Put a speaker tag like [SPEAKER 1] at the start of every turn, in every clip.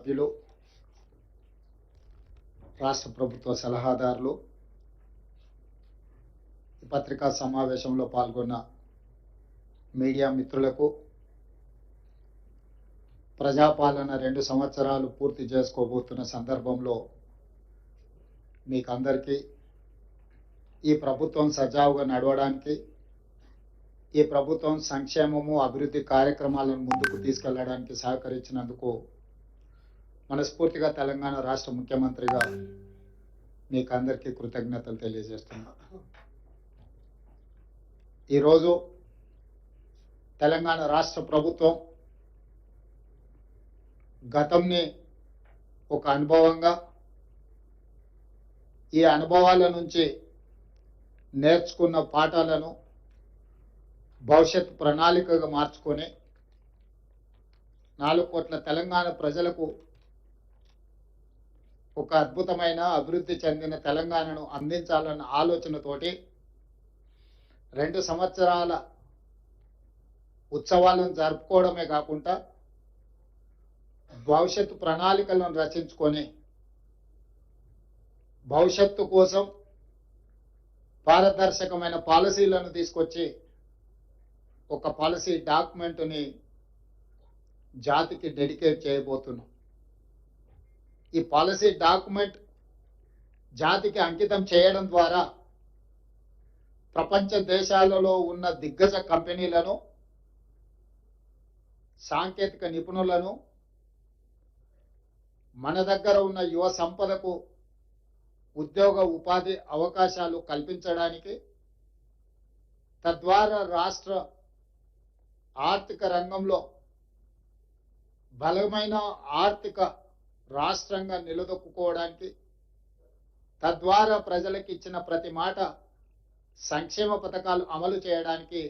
[SPEAKER 1] సభ్యులు, రాష్ట్ర ప్రభుత్వ సలహాదారులు, ఈ పత్రికా సమావేశంలో పాల్గొన్న మీడియా మిత్రులకు, ప్రజాపాలన 2 సంవత్సరాలు పూర్తి చేసుకోబోతున్న సందర్భంలో మీకు అందరికీ ఈ ప్రభుత్వం సజావుగా నడవడానికి, ఈ ప్రభుత్వం సంక్షేమము అభివృద్ధి కార్యక్రమాలను ముందుకు తీసుకెళ్లడానికి సహకరించినందుకు మనస్ఫూర్తిగా తెలంగాణ రాష్ట్ర ముఖ్యమంత్రిగా మీకు అందరికీ కృతజ్ఞతలు తెలియజేస్తున్నా. ఈరోజు తెలంగాణ రాష్ట్ర ప్రభుత్వం గతంని ఒక అనుభవంగా, ఈ అనుభవాల నుంచి నేర్చుకున్న పాఠాలను భవిష్యత్ ప్రణాళికగా మార్చుకొని 4 కోట్ల తెలంగాణ ప్రజలకు ఒక అద్భుతమైన అభివృద్ధి చెందిన తెలంగాణను అందించాలన్న ఆలోచనతోటి 2 సంవత్సరాల ఉత్సవాలను జరుపుకోవడమే కాకుండా భవిష్యత్తు ప్రణాళికలను రచించుకొని భవిష్యత్తు కోసం పారదర్శకమైన పాలసీలను తీసుకొచ్చి ఒక పాలసీ డాక్యుమెంట్ని జాతికి డెడికేట్ చేయబోతున్నాం. ఈ పాలసీ డాక్యుమెంట్ జాతికి అంకితం చేయడం ద్వారా ప్రపంచ దేశాలలో ఉన్న దిగ్గజ కంపెనీలను, సాంకేతిక నిపుణులను, మన దగ్గర ఉన్న యువ సంపదకు ఉద్యోగ ఉపాధి అవకాశాలు కల్పించడానికి, తద్వారా రాష్ట్ర ఆర్థిక రంగంలో బలమైన ఆర్థిక రాష్ట్రంగా నిలదొక్కుకోవడానికి, తద్వారా ప్రజలకు ఇచ్చిన ప్రతి మాట సంక్షేమ పథకాలు అమలు చేయడానికి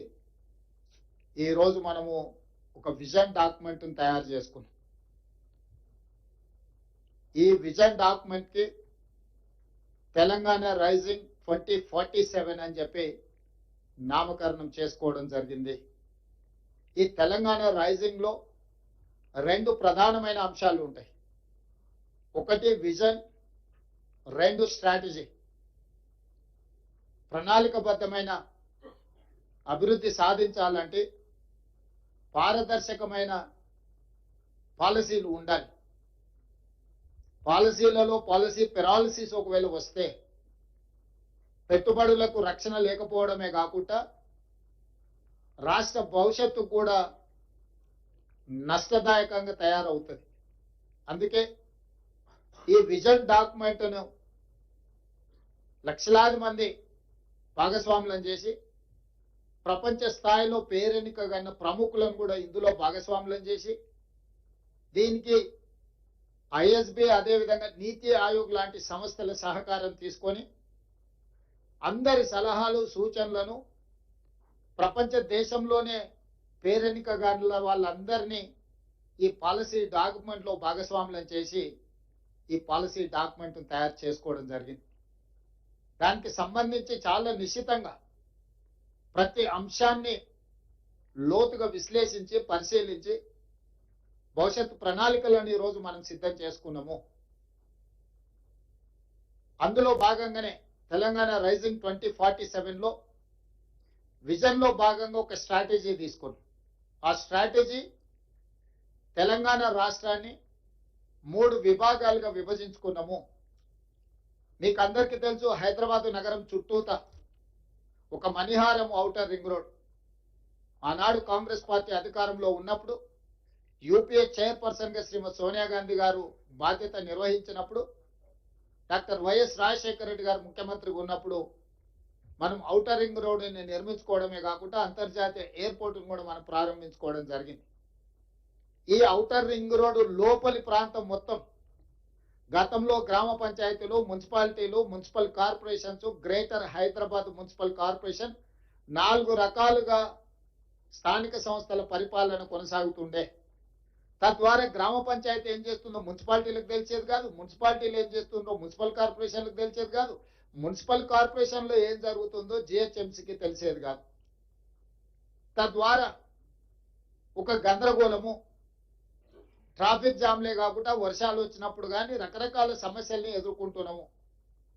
[SPEAKER 1] ఈరోజు మనము ఒక విజన్ డాక్యుమెంట్ని తయారు చేసుకున్నాం. ఈ విజన్ డాక్యుమెంట్కి తెలంగాణ రైజింగ్ 2047 అని చెప్పి నామకరణం చేసుకోవడం జరిగింది. ఈ తెలంగాణ రైజింగ్ లో 2 ప్రధానమైన అంశాలు ఉంటాయి. ఒకటి విజన్, 2 స్ట్రాటజీ. ప్రణాళికబద్ధమైన అభివృద్ధి సాధించాలంటే పారదర్శకమైన పాలసీలు ఉండాలి. పాలసీలలో పాలసీ పెరాలసిస్ ఒకవేళ వస్తే పెట్టుబడులకు రక్షణ లేకపోవడమే కాకుండా రాష్ట్ర భవిష్యత్తు కూడా నష్టదాయకంగా తయారవుతుంది. అందుకే ఈ విజన్ డాక్యుమెంట్ను లక్షలాది మంది భాగస్వాములను చేసి ప్రపంచ స్థాయిలో పేరెన్నికగన్న ప్రముఖులను కూడా ఇందులో భాగస్వాములను చేసి దీనికి ఐఎస్బి అదేవిధంగా నీతి ఆయోగ్ లాంటి సంస్థల సహకారం తీసుకొని అందరి సలహాలు సూచనలను ప్రపంచ దేశంలోనే పేరెన్నికగల వాళ్ళందరినీ ఈ పాలసీ డాక్యుమెంట్లో భాగస్వాములను చేసి ఈ పాలసీ డాక్యుమెంట్ను తయారు చేసుకోవడం జరిగింది. దానికి సంబంధించి చాలా నిశ్చితంగా ప్రతి అంశాన్ని లోతుగా విశ్లేషించి పరిశీలించి భవిష్యత్తు ప్రణాళికలను ఈరోజు మనం సిద్ధం చేసుకున్నాము. అందులో భాగంగానే తెలంగాణ రైజింగ్ 2047లో విజన్లో భాగంగా ఒక స్ట్రాటజీ తీసుకున్నాం. ఆ స్ట్రాటజీ తెలంగాణ రాష్ట్రాన్ని 3 విభాగాలుగా విభజించుకున్నాము. మీకు అందరికీ తెలుసు, హైదరాబాద్ నగరం చుట్టూత ఒక మణిహారం ఔటర్ రింగ్ రోడ్ ఆనాడు కాంగ్రెస్ పార్టీ అధికారంలో ఉన్నప్పుడు యూపీఏ చైర్పర్సన్ గా శ్రీమతి సోనియా గాంధీ గారు బాధ్యత నిర్వహించినప్పుడు, డాక్టర్ వైఎస్ రాజశేఖర రెడ్డి గారు ముఖ్యమంత్రిగా ఉన్నప్పుడు మనం ఔటర్ రింగ్ రోడ్ని నిర్మించుకోవడమే కాకుండా అంతర్జాతీయ ఎయిర్పోర్ట్ను కూడా మనం ప్రారంభించుకోవడం జరిగింది. ఈ ఔటర్ రింగ్ రోడ్డు లోపలి ప్రాంతం మొత్తం గతంలో గ్రామ పంచాయతీలు, మున్సిపాలిటీలు, municipal corporations, greater Hyderabad municipal corporation 4 రకాలుగా స్థానిక సంస్థల పరిపాలన కొనసాగుతుండే. తద్వారా గ్రామ పంచాయతీ ఏం చేస్తుందో మున్సిపాలిటీలకు తెలిసేది కాదు, మున్సిపాలిటీలు ఏం చేస్తుందో మున్సిపల్ కార్పొరేషన్లకు తెలిసేది కాదు, మున్సిపల్ కార్పొరేషన్లో ఏం జరుగుతుందో జిహెచ్ఎంసీకి తెలిసేది కాదు. తద్వారా ఒక గందరగోళము, ట్రాఫిక్ జామ్లే కాకుండా వర్షాలు వచ్చినప్పుడు కానీ రకరకాల సమస్యల్ని ఎదుర్కొంటున్నాము.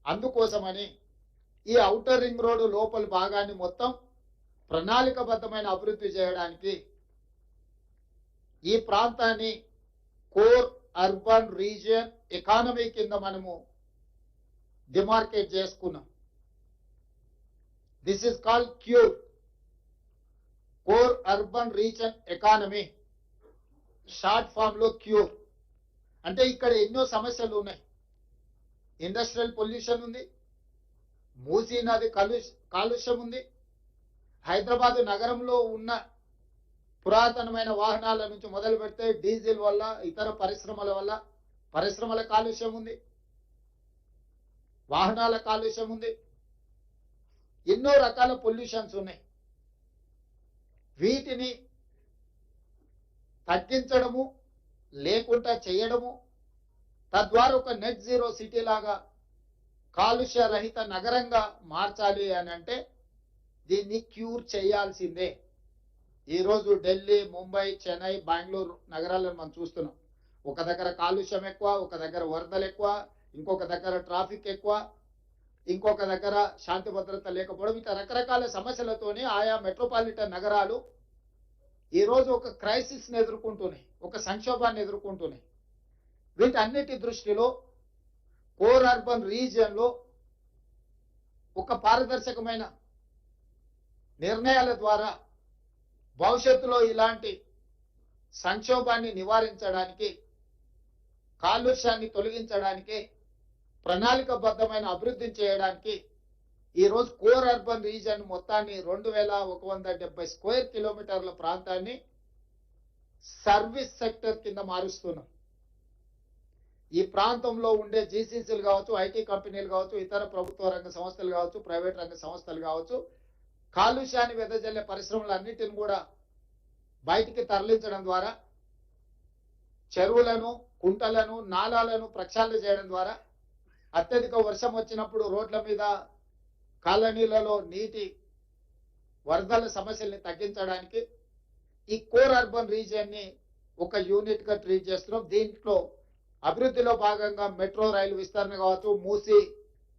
[SPEAKER 1] అందుకోసమని ఈ ఔటర్ రింగ్ రోడ్డు లోపల భాగాన్ని మొత్తం ప్రణాళికబద్ధమైన అభివృద్ధి చేయడానికి ఈ ప్రాంతాన్ని కోర్ అర్బన్ రీజియన్ ఎకానమీ కింద మనము డిమార్కేట్ చేసుకున్నాం. This is called CURE, core urban region economy, short form లో క్యూర్. అంటే ఇక్కడ ఎన్నో సమస్యలు ఉన్నాయి. ఇండస్ట్రియల్ పొల్యూషన్ ఉంది, మూసీ నది కాలుష్యం ఉంది, హైదరాబాద్ నగరంలో ఉన్న పురాతనమైన వాహనాల నుంచి మొదలు పెడితే డీజిల్ వల్ల ఇతర పరిశ్రమల కాలుష్యం ఉంది, వాహనాల కాలుష్యం ఉంది, ఎన్నో రకాల పొల్యూషన్స్ ఉన్నాయి. వీటిని తగ్గించడము లేకుండా చేయడము, తద్వారా ఒక నెట్ జీరో సిటీ లాగా కాలుష్య రహిత నగరంగా మార్చాలి అని అంటే దీన్ని క్యూర్ చేయాల్సిందే. ఈరోజు ఢిల్లీ, ముంబై, చెన్నై, బెంగళూరు నగరాలను మనం చూస్తున్నాం. ఒక దగ్గర కాలుష్యం ఎక్కువ, ఒక దగ్గర వరదలు ఎక్కువ, ఇంకొక దగ్గర ట్రాఫిక్ ఎక్కువ, ఇంకొక దగ్గర శాంతి భద్రత లేకపోవడం, ఇట్లా రకరకాల సమస్యలతోనే ఆయా మెట్రోపాలిటన్ నగరాలు ఈరోజు ఒక క్రైసిస్ ని ఎదుర్కొంటున్నాయి, ఒక సంక్షోభాన్ని ఎదుర్కొంటున్నాయి. వీటన్నిటి దృష్టిలో కోర్ అర్బన్ రీజియన్ లో ఒక పారదర్శకమైన నిర్ణయాల ద్వారా భవిష్యత్తులో ఇలాంటి సంక్షోభాన్ని నివారించడానికి, కాలుష్యాన్ని తొలగించడానికి, ప్రణాళికబద్ధమైన అభివృద్ధిని చేయడానికి ఈరోజు కోర్ అర్బన్ రీజియన్ మొత్తాన్ని 2170 స్క్వేర్ కిలోమీటర్ల ప్రాంతాన్ని సర్వీస్ సెక్టర్ కింద మారుస్తున్నాం. ఈ ప్రాంతంలో ఉండే జీసీసీలు కావచ్చు, ఐటీ కంపెనీలు కావచ్చు, ఇతర ప్రభుత్వ రంగ సంస్థలు కావచ్చు, ప్రైవేట్ రంగ సంస్థలు కావచ్చు, కాలుష్యాన్ని వెదజల్లే పరిశ్రమలన్నిటిని కూడా బయటికి తరలించడం ద్వారా, చెరువులను, కుంటలను, నాలాలను ప్రక్షాళన చేయడం ద్వారా, అత్యధిక వర్షం వచ్చినప్పుడు రోడ్ల మీద, కాలనీలలో నీటి వరదల సమస్యల్ని తగ్గించడానికి ఈ కోర్ అర్బన్ రీజియన్ ని ఒక యూనిట్ గా ట్రీట్ చేస్తున్నాం. దీంట్లో అభివృద్ధిలో భాగంగా మెట్రో రైలు విస్తరణ కావచ్చు, మూసీ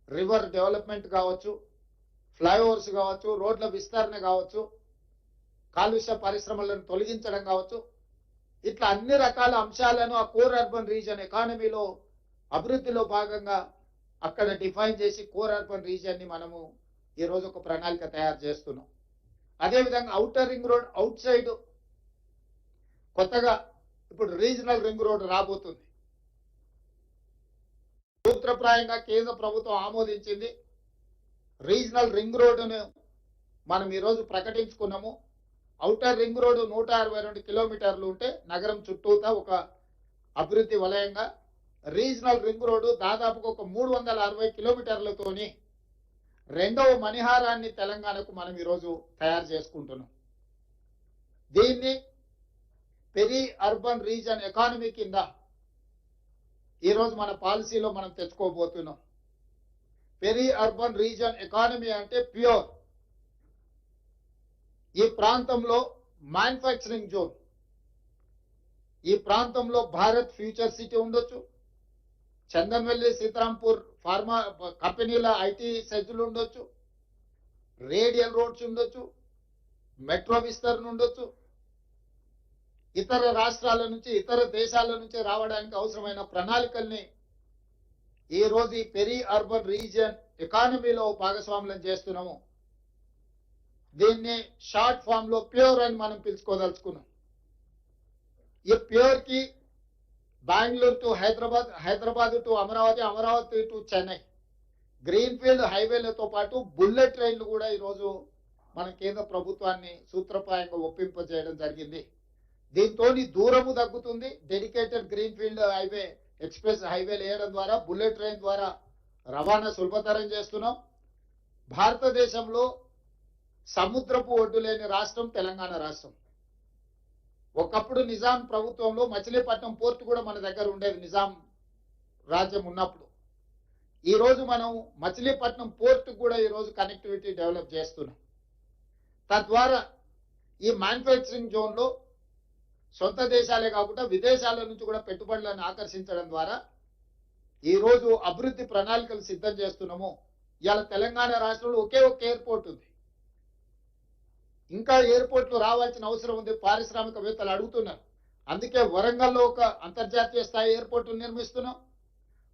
[SPEAKER 1] రివర్ డెవలప్మెంట్ కావచ్చు, ఫ్లైఓవర్స్ కావచ్చు, రోడ్ల విస్తరణ కావచ్చు, కాలుష్య పరిశ్రమలను తొలగించడం కావచ్చు, ఇట్లా అన్ని రకాల అంశాలను ఆ కోర్ అర్బన్ రీజియన్ ఎకానమీలో అభివృద్ధిలో భాగంగా అక్కడ డిఫైన్ చేసి కోర్ అర్బన్ రీజియన్ ని మనము ఈ రోజు ఒక ప్రణాళిక తయారు చేస్తున్నాం. అదేవిధంగా outer ring road out side కొత్తగా ఇప్పుడు రీజనల్ రింగ్ రోడ్ రాబోతుంది. సూత్రప్రాయంగా కేంద్ర ప్రభుత్వం ఆమోదించింది. రీజనల్ రింగ్ రోడ్డును మనం ఈరోజు ప్రకటించుకున్నాము. ఔటర్ రింగ్ రోడ్డు 162 కిలోమీటర్లు ఉంటే నగరం చుట్టూతా ఒక అభివృద్ధి వలయంగా, రీజనల్ రింగ్ రోడ్డు దాదాపుగా ఒక 360 కిలోమీటర్లతోని రెండవ మణిహారాన్ని తెలంగాణకు మనం ఈరోజు తయారు చేసుకుంటున్నాం. దీన్ని పెరి అర్బన్ రీజన్ ఎకానమీ కింద ఈరోజు మన పాలసీలో మనం తెచ్చుకోబోతున్నాం. పెరి అర్బన్ రీజన్ ఎకానమీ అంటే ప్యూర్. ఈ ప్రాంతంలో మ్యానుఫ్యాక్చరింగ్ జోన్, ఈ ప్రాంతంలో భారత్ ఫ్యూచర్ సిటీ ఉండొచ్చు, చందన్వెల్లి, సీతారాంపూర్ ఫార్మా కంపెనీల ఐటీ సెజ్లు ఉండొచ్చు, రేడియల్ రోడ్స్ ఉండొచ్చు, మెట్రో విస్తరణ ఉండొచ్చు, ఇతర రాష్ట్రాల నుంచి, ఇతర దేశాల నుంచి రావడానికి అవసరమైన ప్రణాళికల్ని ఈ రోజు ఈ పెరి అర్బన్ రీజియన్ ఎకానమీలో భాగస్వాములను చేస్తున్నాము. దీన్ని షార్ట్ ఫామ్ లో ప్యూర్ అని మనం పిలుచుకోదలుచుకున్నాం. ఈ ప్యూర్ కి Bengaluru to Hyderabad, Hyderabad to Amaravati, Amaravati to Chennai green field హైవేలతో పాటు బుల్లెట్ ట్రైన్లు కూడా ఈరోజు మన కేంద్ర ప్రభుత్వాన్ని సూత్రప్రాయంగా ఒప్పింపజేయడం జరిగింది. దీంతో దూరము తగ్గుతుంది. Dedicated green field highway, express హైవేలు వేయడం ద్వారా, బుల్లెట్ ట్రైన్ ద్వారా రవాణా సులభతరం చేస్తున్నాం. భారతదేశంలో సముద్రపు ఒడ్డు లేని రాష్ట్రం తెలంగాణ రాష్ట్రం. ఒకప్పుడు నిజాం ప్రభుత్వంలో మచిలీపట్నం పోర్టు కూడా మన దగ్గర ఉండేది, నిజాం రాజ్యం ఉన్నప్పుడు. ఈ రోజు మనం మచిలీపట్నం పోర్టు కూడా ఈ రోజు కనెక్టివిటీ డెవలప్ చేస్తున్నాం. తద్వారా ఈ మ్యానుఫ్యాక్చరింగ్ జోన్ లో సొంత దేశాలే కాకుండా విదేశాల నుంచి కూడా పెట్టుబడులను ఆకర్షించడం ద్వారా ఈ రోజు అభివృద్ధి ప్రణాళికలు సిద్ధం చేస్తున్నాము. ఇవాళ తెలంగాణ రాష్ట్రంలో ఒకే ఒక ఎయిర్పోర్ట్ ఉంది. ఇంకా ఎయిర్పోర్ట్లు రావాల్సిన అవసరం ఉంది. పారిశ్రామికవేత్తలు అడుగుతున్నారు. అందుకే వరంగల్లో ఒక అంతర్జాతీయ స్థాయి ఎయిర్పోర్ట్ నిర్మిస్తున్నాం.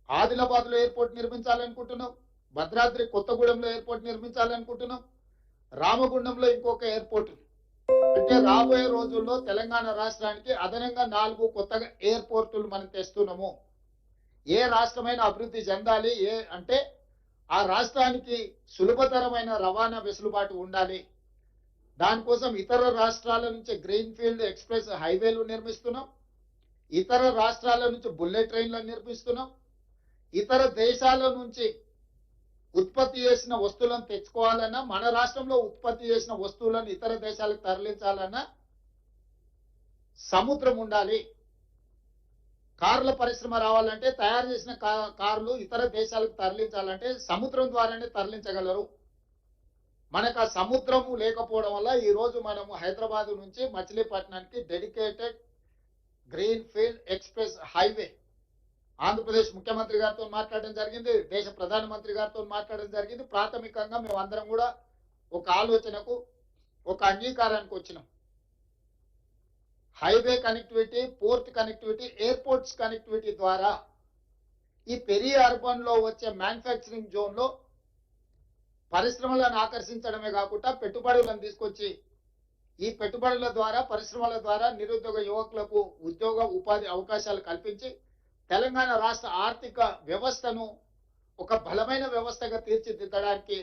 [SPEAKER 1] ఆదిలాబాద్ లో ఎయిర్పోర్ట్ నిర్మించాలనుకుంటున్నాం. భద్రాద్రి కొత్తగూడెంలో ఎయిర్పోర్ట్ నిర్మించాలనుకుంటున్నాం. రామగుండంలో ఇంకొక ఎయిర్పోర్ట్. అంటే రాబోయే రోజుల్లో తెలంగాణ రాష్ట్రానికి అదనంగా 4 కొత్తగా ఎయిర్పోర్టులు మనం తెస్తున్నాము. ఏ రాష్ట్రమైన అభివృద్ధి చెందాలి అంటే ఆ రాష్ట్రానికి సులభతరమైన రవాణా వెసులుబాటు ఉండాలి. దానికోసం ఇతర రాష్ట్రాల నుంచి గ్రీన్ ఫీల్డ్ ఎక్స్ప్రెస్ హైవేలు నిర్మిస్తున్నాం. ఇతర రాష్ట్రాల నుంచి బుల్లెట్ ట్రైన్లను నిర్మిస్తున్నాం. ఇతర దేశాల నుంచి ఉత్పత్తి చేసిన వస్తువులను తెచ్చుకోవాలన్నా, మన రాష్ట్రంలో ఉత్పత్తి చేసిన వస్తువులను ఇతర దేశాలకు తరలించాలన్నా సముద్రం ఉండాలి. కార్ల పరిశ్రమ రావాలంటే, తయారు చేసిన కార్లు ఇతర దేశాలకు తరలించాలంటే సముద్రం ద్వారానే తరలించగలరు. మనకు ఆ సముద్రము లేకపోవడం వల్ల ఈ రోజు మనము హైదరాబాద్ నుంచి మచిలీపట్నానికి dedicated green field express highway Andhra Pradesh ముఖ్యమంత్రి గారితో మాట్లాడడం జరిగింది. దేశ ప్రధానమంత్రి గారితో మాట్లాడడం జరిగింది. ప్రాథమికంగా మేము అందరం కూడా ఒక ఆలోచనకు, ఒక అంగీకారానికి వచ్చినాం. Highway connectivity, port connectivity, airports connectivity ద్వారా ఈ పెరి అర్బన్ లో వచ్చే మ్యానుఫ్యాక్చరింగ్ జోన్ లో పరిశ్రమలను ఆకర్షించడమే కాకుండా పెట్టుబడులను తీసుకొచ్చి ఈ పెట్టుబడుల ద్వారా, పరిశ్రమల ద్వారా నిరుద్యోగ యువకులకు ఉద్యోగ ఉపాధి అవకాశాలు కల్పించి తెలంగాణ రాష్ట్ర ఆర్థిక వ్యవస్థను ఒక బలమైన వ్యవస్థగా తీర్చిదిద్దడానికి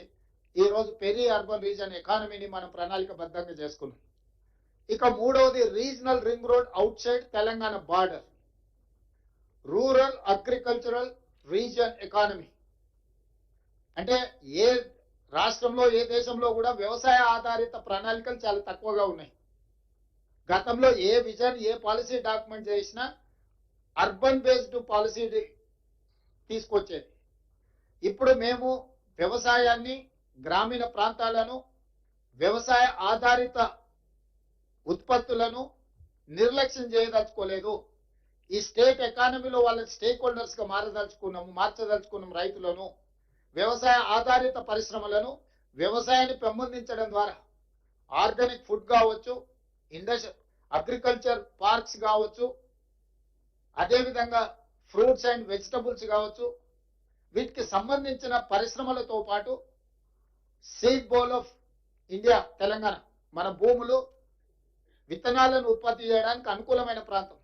[SPEAKER 1] ఈ రోజు పెరి అర్బన్ రీజన్ ఎకానమీని మనం ప్రణాళికబద్ధంగా చేసుకున్నాం. ఇక మూడవది regional ring road out side Telangana border, rural agricultural reason economy. అంటే ఏ రాష్ట్రంలో, ఏ దేశంలో కూడా వ్యవసాయ ఆధారిత ప్రణాళికలు చాలా తక్కువగా ఉన్నాయి. గతంలో ఏ విజన్, ఏ పాలసీ డాక్యుమెంట్ చేసినా అర్బన్ బేస్డ్ పాలసీ తీసుకొచ్చేది. ఇప్పుడు మేము వ్యవసాయాన్ని, గ్రామీణ ప్రాంతాలను, వ్యవసాయ ఆధారిత ఉత్పత్తులను నిర్లక్ష్యం చేయదలుచుకోలేదు. ఈ స్టేట్ ఎకానమీలో వాళ్ళ స్టేక్ హోల్డర్స్ గా మార్చదలుచుకున్నాం. రైతులను, వ్యవసాయ ఆధారిత పరిశ్రమలను, వ్యవసాయాన్ని పెంపొందించడం ద్వారా ఆర్గానిక్ ఫుడ్ కావచ్చు, అగ్రికల్చర్ పార్క్స్ కావచ్చు, అదేవిధంగా ఫ్రూట్స్ అండ్ వెజిటబుల్స్ కావచ్చు, వీటికి సంబంధించిన పరిశ్రమలతో పాటు seed bowl of India Telangana, మన భూములు విత్తనాలను ఉత్పత్తి చేయడానికి అనుకూలమైన ప్రాంతం.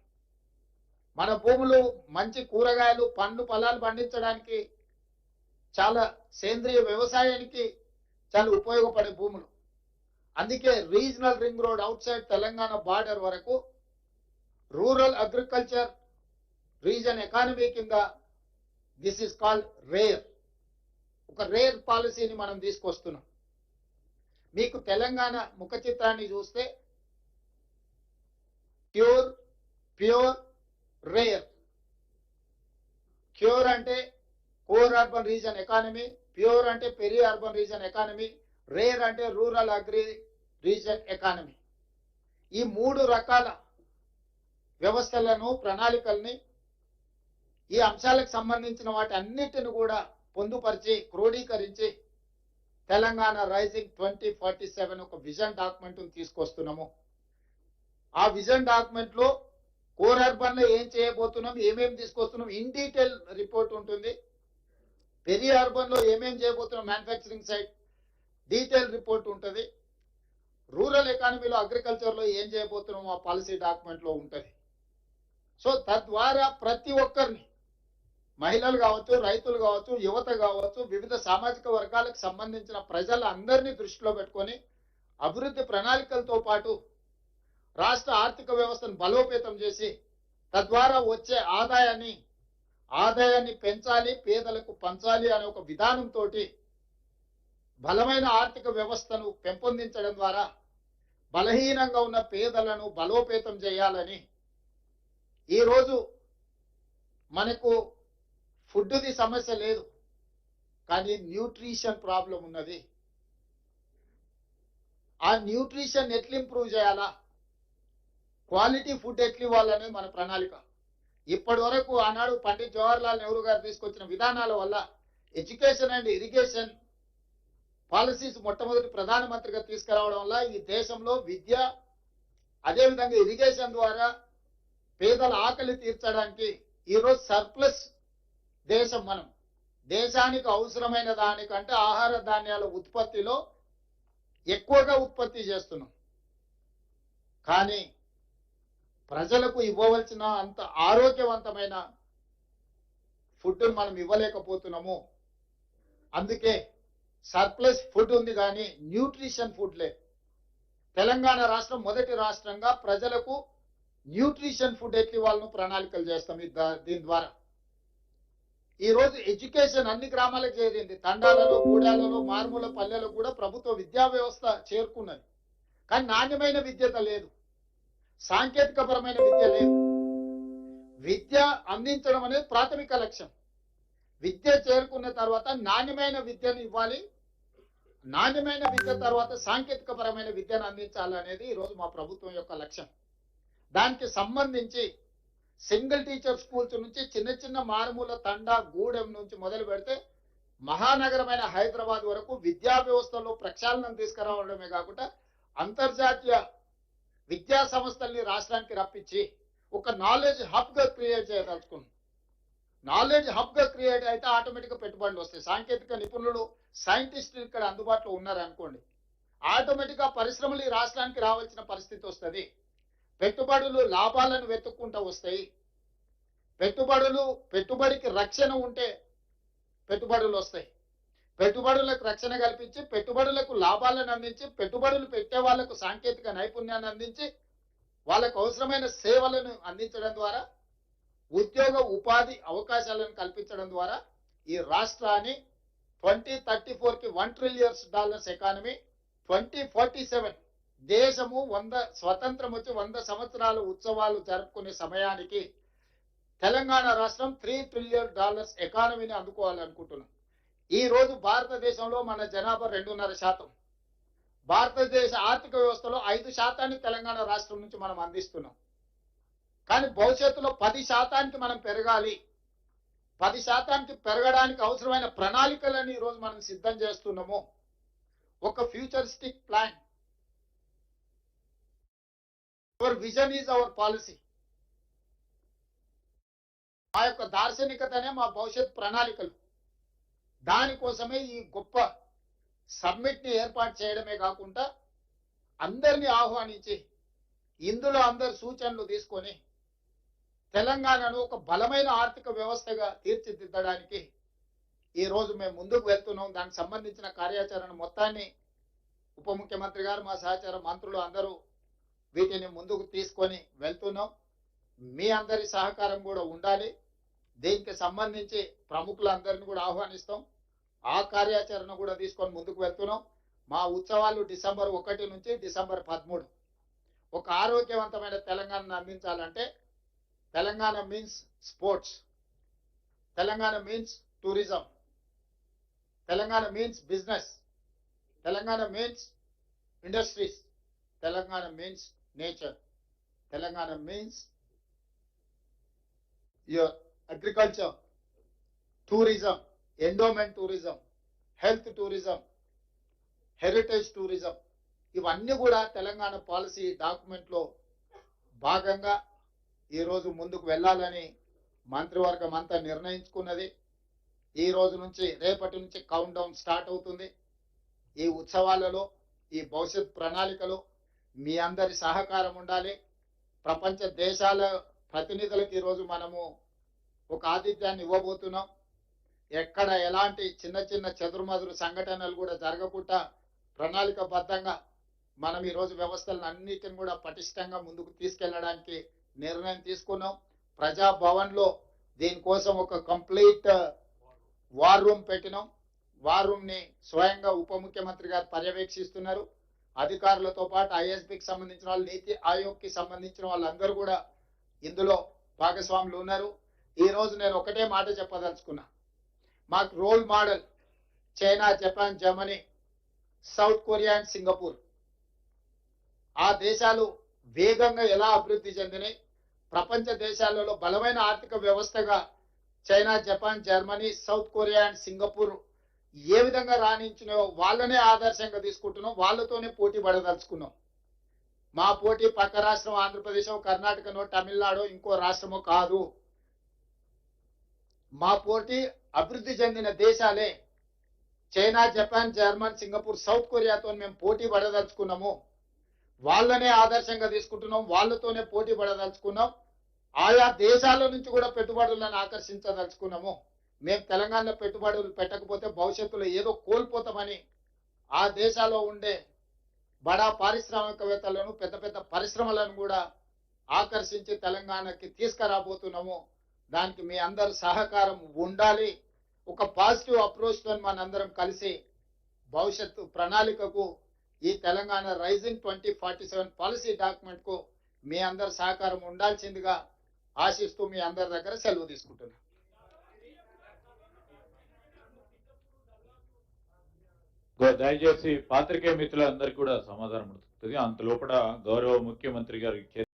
[SPEAKER 1] మన భూములు మంచి కూరగాయలు, పండ్లు, ఫలాలు పండించడానికి, చాలా సేంద్రియ వ్యవసాయానికి చాలా ఉపయోగపడే భూములు. అందుకే regional ring road out side Telangana border వరకు రూరల్ అగ్రికల్చర్ రీజన్ ఎకానమీ కింద దిస్ ఇస్ కాల్డ్ రేర్, ఒక రేర్ పాలసీని మనం తీసుకొస్తున్నాం. మీకు తెలంగాణ ముఖ చిత్రాన్ని చూస్తే ప్యూర్ రేర్. క్యూర్ అంటే core urban reason economy, pure అంటే peri urban reason economy, rare అంటే రూరల్ అగ్రి రీజన్ ఎకానమీ. ఈ 3 రకాల వ్యవస్థలను, ప్రణాళికల్ని, ఈ అంశాలకు సంబంధించిన వాటి అన్నిటిని కూడా పొందుపరిచి, క్రోడీకరించి తెలంగాణ రైజింగ్ 2047 ఒక విజన్ డాక్యుమెంట్ తీసుకొస్తున్నాము. ఆ విజన్ డాక్యుమెంట్ లో కోర్ అర్బన్ లో ఏం చేయబోతున్నాం, ఏమేమి తీసుకొస్తున్నాం, ఇన్ డీటెయిల్ రిపోర్ట్ ఉంటుంది. పెరి అర్బన్ లో ఏమేం చేయబోతున్నాం, మ్యానుఫ్యాక్చరింగ్ సైడ్ డీటెయిల్ రిపోర్ట్ ఉంటుంది. రూరల్ ఎకానమీలో, అగ్రికల్చర్ లో ఏం చేయబోతున్నాం ఆ పాలసీ డాక్యుమెంట్ లో ఉంటుంది. సో తద్వారా ప్రతి ఒక్కరిని, మహిళలు కావచ్చు, రైతులు కావచ్చు, యువత కావచ్చు, వివిధ సామాజిక వర్గాలకు సంబంధించిన ప్రజలందరినీ దృష్టిలో పెట్టుకొని అభివృద్ధి ప్రణాళికలతో పాటు రాష్ట్ర ఆర్థిక వ్యవస్థను బలోపేతం చేసి తద్వారా వచ్చే ఆదాయాన్ని పెంచాలి, పేదలకు పంచాలి అనే ఒక విధానంతో బలమైన ఆర్థిక వ్యవస్థను పెంపొందించడం ద్వారా బలహీనంగా ఉన్న పేదలను బలోపేతం చేయాలని ఈరోజు మనకు ఫుడ్ది సమస్య లేదు, కానీ న్యూట్రిషన్ ప్రాబ్లం ఉన్నది. ఆ న్యూట్రిషన్ ఎట్లా ఇంప్రూవ్ చేయాలా, క్వాలిటీ ఫుడ్ ఎట్లా ఇవ్వాలనేది మన ప్రణాళిక. ఇప్పటి వరకు ఆనాడు పండిత్ జవహర్లాల్ నెహ్రూ గారు తీసుకొచ్చిన విధానాల వల్ల ఎడ్యుకేషన్ అండ్ ఇరిగేషన్ పాలసీస్ మొట్టమొదటి ప్రధానమంత్రిగా తీసుకురావడం వల్ల ఈ దేశంలో విద్య, అదేవిధంగా ఇరిగేషన్ ద్వారా పేదల ఆకలి తీర్చడానికి ఈరోజు సర్ప్లస్ దేశం. మనం దేశానికి అవసరమైన దానికంటే ఆహార ధాన్యాల ఉత్పత్తిలో ఎక్కువగా ఉత్పత్తి చేస్తున్నాం. కానీ ప్రజలకు ఇవ్వవలసిన అంత ఆరోగ్యవంతమైన ఫుడ్ మనం ఇవ్వలేకపోతున్నాము. అందుకే సర్ప్లస్ ఫుడ్ ఉంది కానీ న్యూట్రిషన్ ఫుడ్ లేదు. తెలంగాణ రాష్ట్రం మొదటి రాష్ట్రంగా ప్రజలకు న్యూట్రిషన్ ఫుడ్ ఎట్లా ఇవ్వాలను ప్రణాళికలు చేస్తాం. దీని ద్వారా ఈ రోజు ఎడ్యుకేషన్ అన్ని గ్రామాలకు చేరింది. తండాలలో, గూడాలలో, మారుమూల పల్లెలకు కూడా ప్రభుత్వ విద్యా వ్యవస్థ చేరుకున్నది. కానీ నాణ్యమైన విద్యత లేదు, సాంకేతికపరమైన విద్య లేదు. విద్య అందించడం అనేది ప్రాథమిక లక్ష్యం. విద్య చేరుకున్న తర్వాత నాణ్యమైన విద్యను ఇవ్వాలి. నాణ్యమైన విద్య తర్వాత సాంకేతికపరమైన విద్యను అందించాలనేది ఈరోజు మా ప్రభుత్వం యొక్క లక్ష్యం. దానికి సంబంధించి సింగిల్ టీచర్ స్కూల్స్ నుంచి చిన్న చిన్న మారుమూల తండా, గూడెం నుంచి మొదలు పెడితే మహానగరమైన హైదరాబాద్ వరకు విద్యా వ్యవస్థలో ప్రక్షాళనం తీసుకురావడమే కాకుండా అంతర్జాతీయ విద్యా సంస్థల్ని రాష్ట్రానికి రప్పించి ఒక నాలెడ్జ్ హబ్ గా క్రియేట్ చేయదలుచుకున్నాం. నాలెడ్జ్ హబ్ గా క్రియేట్ అయితే ఆటోమేటిక్గా పెట్టుబడులు వస్తాయి. సాంకేతిక నిపుణులు, సైంటిస్టులు ఇక్కడ అందుబాటులో ఉన్నారనుకోండి, ఆటోమేటిక్గా పరిశ్రమలు ఈ రాష్ట్రానికి రావాల్సిన పరిస్థితి వస్తుంది. పెట్టుబడులు లాభాలను వెతుక్కుంటూ వస్తాయి. పెట్టుబడికి రక్షణ ఉంటే పెట్టుబడులు వస్తాయి. పెట్టుబడులకు రక్షణ కల్పించి, పెట్టుబడులకు లాభాలను అందించి, పెట్టుబడులు పెట్టే వాళ్లకు సాంకేతిక నైపుణ్యాన్ని అందించి, వాళ్ళకు అవసరమైన సేవలను అందించడం ద్వారా ఉద్యోగ ఉపాధి అవకాశాలను కల్పించడం ద్వారా ఈ రాష్ట్రాన్ని 2034కి $1 ట్రిలియన్ ఎకానమీ, 2047 దేశము 100 స్వతంత్రం వచ్చి 100 సంవత్సరాల ఉత్సవాలు జరుపుకునే సమయానికి తెలంగాణ రాష్ట్రం $3 ట్రిలియన్ ఎకానమీని అందుకోవాలనుకుంటున్నాం. ఈ రోజు భారతదేశంలో మన జనాభా 2.5%. భారతదేశ ఆర్థిక వ్యవస్థలో 5% తెలంగాణ రాష్ట్రం నుంచి మనం అందిస్తున్నాం. కానీ భవిష్యత్తులో 10% మనం పెరగాలి. 10% పెరగడానికి అవసరమైన ప్రణాళికలను ఈరోజు మనం సిద్ధం చేస్తున్నాము. ఒక futuristic plan. Hour vision is our policy. మా యొక్క దార్శనికతనే మా భవిష్యత్ ప్రణాళికలు. దానికోసమే ఈ గొప్ప సమ్మిట్ ని ఏర్పాటు చేయడమే కాకుండా అందరినీ ఆహ్వానించి ఇందులో అందరి సూచనలు తీసుకొని తెలంగాణను ఒక బలమైన ఆర్థిక వ్యవస్థగా తీర్చిదిద్దడానికి ఈ రోజు మేము ముందుకు వెళ్తున్నాం. దానికి సంబంధించిన కార్యాచరణ మొత్తాన్ని ఉప ముఖ్యమంత్రి గారు, మా సహచార మంత్రులు అందరూ వీటిని ముందుకు తీసుకొని వెళ్తున్నాం. మీ అందరి సహకారం కూడా ఉండాలి. దీనికి సంబంధించి ప్రముఖులందరినీ కూడా ఆహ్వానిస్తాం. ఆ కార్యాచరణ కూడా తీసుకొని ముందుకు వెళ్తున్నాం. మా ఉత్సవాలు డిసెంబర్ 1 నుంచి డిసెంబర్ 13. ఒక ఆరోగ్యవంతమైన తెలంగాణను అందించాలంటే Telangana means sports, Telangana means tourism, Telangana means business, Telangana means industries, Telangana means nature, Telangana means your agriculture, tourism, endowment tourism, health tourism, heritage tourism, ఇవన్నీ కూడా తెలంగాణ పాలసీ డాక్యుమెంట్లో భాగంగా ఈరోజు ముందుకు వెళ్ళాలని మంత్రివర్గం అంతా నిర్ణయించుకున్నది. ఈ రోజు నుంచి, రేపటి నుంచి కౌంట్ డౌన్ స్టార్ట్ అవుతుంది. ఈ ఉత్సవాలలో, ఈ భవిష్యత్ ప్రణాళికలో మీ అందరి సహకారం ఉండాలి. ప్రపంచ దేశాల ప్రతినిధులకు ఈరోజు మనము ఒక ఆతిథ్యాన్ని ఇవ్వబోతున్నాం. ఎక్కడ ఎలాంటి చిన్న చిన్న చెదురుమదురు సంఘటనలు కూడా జరగకుండా ప్రణాళికబద్ధంగా మనం ఈరోజు వ్యవస్థలను అన్నిటిని కూడా పటిష్టంగా ముందుకు తీసుకెళ్లడానికి నిర్ణయం తీసుకున్నాం. ప్రజాభవన్లో దీనికోసం ఒక కంప్లీట్ వార్ రూమ్ పెట్టినాం. వార్ రూమ్ ని స్వయంగా ఉప ముఖ్యమంత్రి గారు పర్యవేక్షిస్తున్నారు. అధికారులతో పాటు ఐఎస్బికి సంబంధించిన వాళ్ళు, నీతి ఆయోగ్కి సంబంధించిన వాళ్ళందరూ కూడా ఇందులో భాగస్వాములు ఉన్నారు. ఈ రోజు నేను ఒకటే మాట చెప్పదలుచుకున్నా. మాకు role model China, Japan, Germany, South Korea and Singapore. ఆ దేశాలు వేగంగా ఎలా అభివృద్ధి చెందినాయి, ప్రపంచ దేశాలలో బలమైన ఆర్థిక వ్యవస్థగా China, Japan, Germany, South Korea and Singapore ఏ విధంగా రాణించినాయో వాళ్ళనే ఆదర్శంగా తీసుకుంటున్నాం, వాళ్ళతోనే పోటీ పడదలుచుకున్నాం. మా పోటీ పక్క రాష్ట్రం ఆంధ్రప్రదేశ్, కర్ణాటకనో, తమిళనాడు, ఇంకో రాష్ట్రమో కాదు. మా పోటీ అభివృద్ధి చెందిన దేశాలే. China, Japan, German, Singapore, South కొరియాతో మేము పోటీ పడదలుచుకున్నాము. వాళ్ళనే ఆదర్శంగా తీసుకుంటున్నాం, వాళ్ళతోనే పోటీ పడదలుచుకున్నాం. ఆయా దేశాల నుంచి కూడా పెట్టుబడులను ఆకర్షించదలుచుకున్నాము. మేము తెలంగాణలో పెట్టుబడులు పెట్టకపోతే భవిష్యత్తులో ఏదో కోల్పోతామని ఆ దేశాల్లో ఉండే బడా పారిశ్రామికవేత్తలను, పెద్ద పెద్ద పరిశ్రమలను కూడా ఆకర్షించి తెలంగాణకి తీసుకురాబోతున్నాము. దానికి మీ అందరు సహకారం ఉండాలి. ఒక పాజిటివ్ అప్రోచ్ తో మనందరం కలిసి భవిష్యత్తు ప్రణాళికకు ఈ తెలంగాణ రైజింగ్ 2047 పాలసీ డాక్యుమెంట్ కు మీ అందరి సహకారం ఉండాల్సిందిగా ఆశిస్తూ మీ అందరి దగ్గర సెలవు తీసుకుంటున్నాను.
[SPEAKER 2] దయచేసి పాత్రికేయ మిత్రులందరికీ కూడా సమాధానం ఉంటుంది. అంత లోపల గౌరవ ముఖ్యమంత్రి గారికి